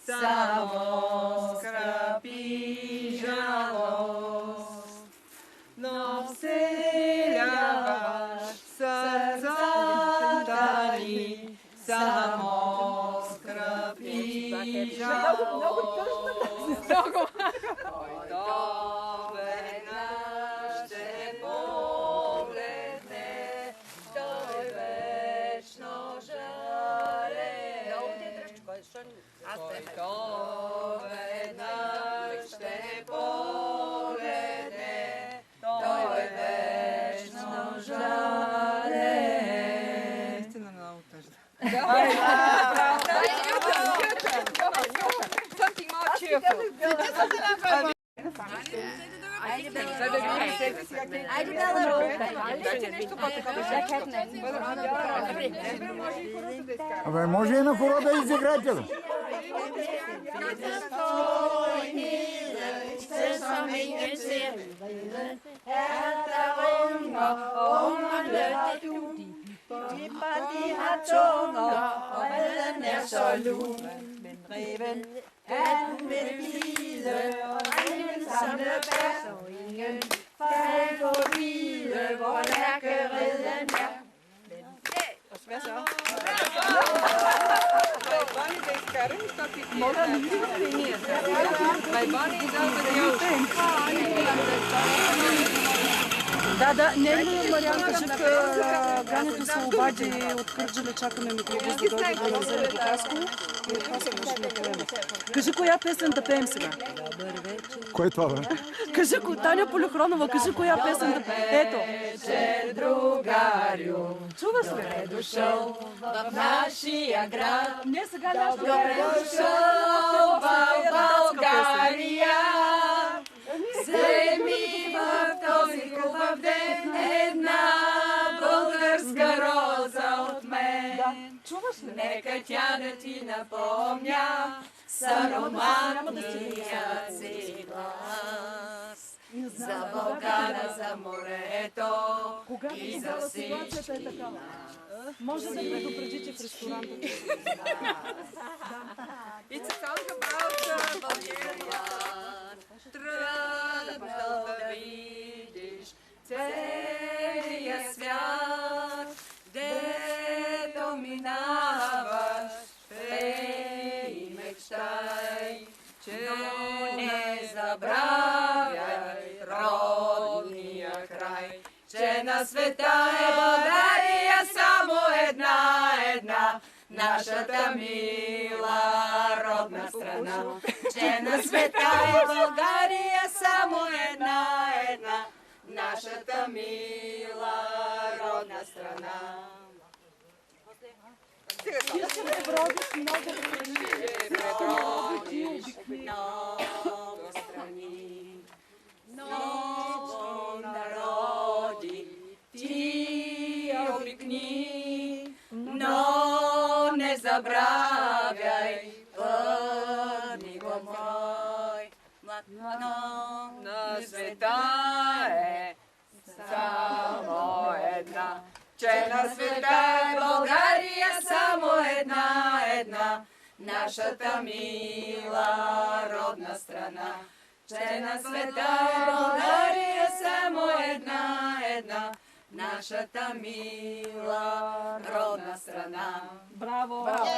само скръпи жалост, но вселяваш сърцата ни, само скръпи жалост. Който веднъж ще погледне, той вечно жалее. Който веднъж ще погледне, той вечно жалее. Истина много тъжна. Something more cheerful. Абе, може и на хоро да изиграте, бе. De har tunger, og maden er så lun. Men reven, han vil lide, og ingen samle bær, så ingen fejl på vide, hvor lærkereden er. Hvad så? Моля, не видите пението. Байбани да Да, не е ли, Мариан, кажи, Гането се обади от Кърджали, чакаме микробус да дойде да ни вземе до Хасково и от Хасково ще не пеем. Кажи, коя песен да пеем сега? Кой е това, бе? Кажи, Таня Полихронова, кажи, коя песен да пеем. Ето. Другарю, чуваш ли? Добре дошъл в нашия град. Не, сега нашата. Добре дошъл в България. Вземи в този хубав ден една българска роза от мен. Нека тя да ти напомня с ароматният си глас. За Балкана, за морето и за всички. Може да ме предупредите в ресторанта. It's a song about Bulgaria. Тръгнал да видиш целия свят, дето минаваш, пей и мечтай, че не забравяй родния край, че на света е България само една, нашата мила родна страна. Че на света е България само една, нашата мила родна страна. Ти ще пребродиш много страни, много народи, ти обикни, но не забравяй пътнико мой. Но на света е само една, че на света е България само една, нашата мила родна страна. Че на света е България само една, нашата мила родна страна. Браво! Браво!